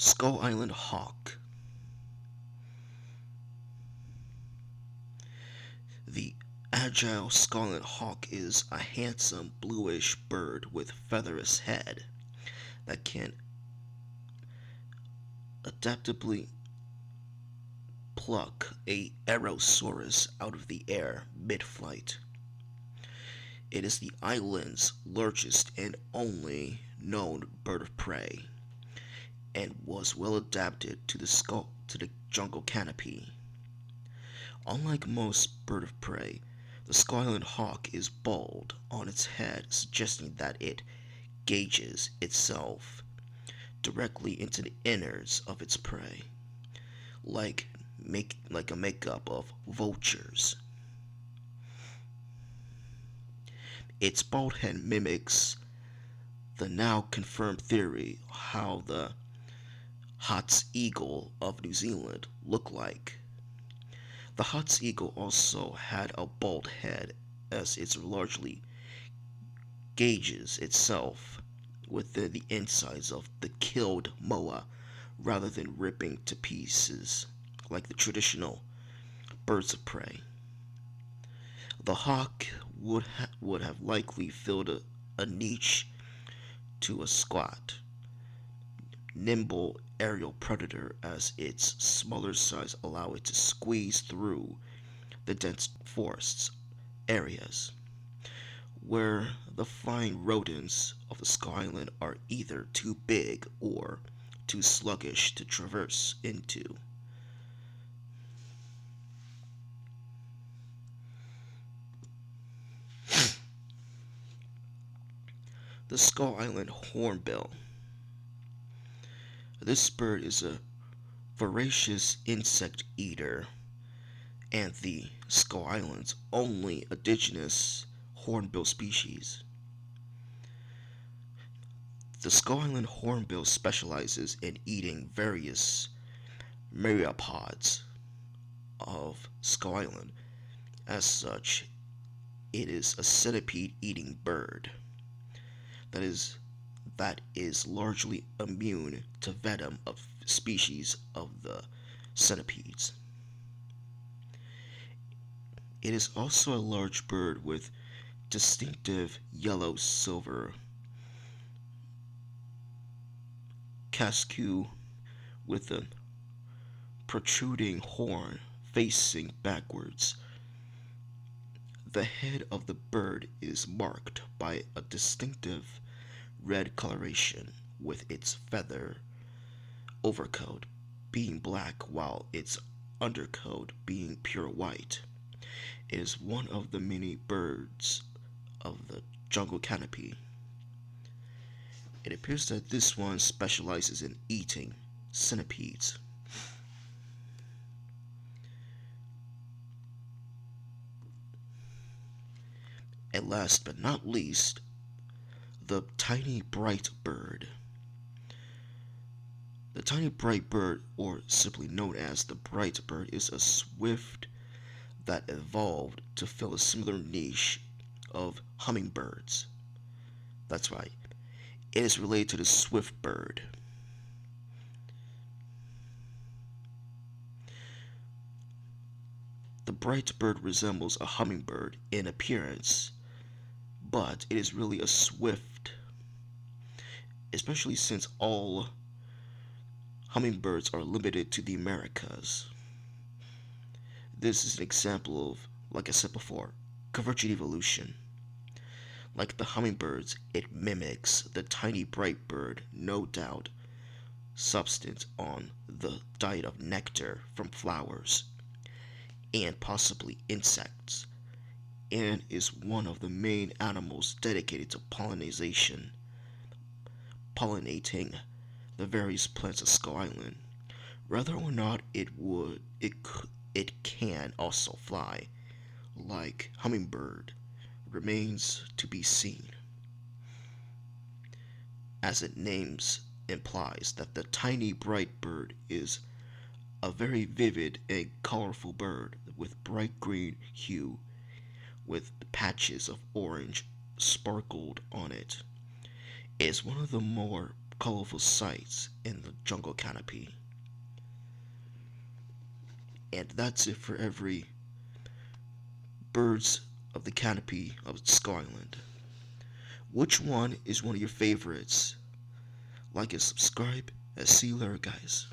Skull Island hawk. The agile scarlet hawk is a handsome bluish bird with featherless head that can adaptably pluck a Aerosaurus out of the air mid-flight. It is the island's largest and only known bird of prey, and was well adapted to the jungle canopy. Unlike most bird of prey, the skyline hawk is bald on its head, suggesting that it gauges itself directly into the innards of its prey, like a makeup of vultures. Its bald head mimics the now confirmed theory how the Hot's eagle of New Zealand looked like. The Hot's eagle also had a bald head, as it largely gauges itself within the insides of the killed moa rather than ripping to pieces like the traditional birds of prey. The hawk would have likely filled a niche to a squat, nimble aerial predator, as its smaller size allow it to squeeze through the dense forests areas where the flying rodents of the skyline are either too big or too sluggish to traverse into. The Skull Island hornbill. This bird is a voracious insect eater and the Skull Island's only indigenous hornbill species. The Skull Island hornbill specializes in eating various myriapods of Skull Island. As such, it is a centipede-eating bird that is largely immune to venom of species of the centipedes. It is also a large bird with distinctive yellow-silver casque with a protruding horn facing backwards. The head of the bird is marked by a distinctive red coloration, with its feather overcoat being black while its undercoat being pure white. It is one of the many birds of the jungle canopy. It appears that this one specializes in eating centipedes. And last but not least, the tiny bright bird. The tiny bright bird, or simply known as the bright bird, is a swift that evolved to fill a similar niche of hummingbirds. That's right, it is related to the swift bird. The bright bird resembles a hummingbird in appearance, but it is really a swift, especially since all hummingbirds are limited to the Americas. This is an example of, like I said before, convergent evolution. Like the hummingbirds, it mimics the tiny bright bird, no doubt, substance on the diet of nectar from flowers and possibly insects, and is one of the main animals dedicated to pollinating the various plants of Skull Island. Whether or not it can also fly like hummingbird remains to be seen, as its names implies that the tiny bright bird is a very vivid and colorful bird with bright green hue with patches of orange sparkled on it. It is one of the more colorful sights in the Jungle Canopy. And that's it for every birds of the canopy of Skull Island. Which one is one of your favorites? Like and subscribe, and see you later, guys.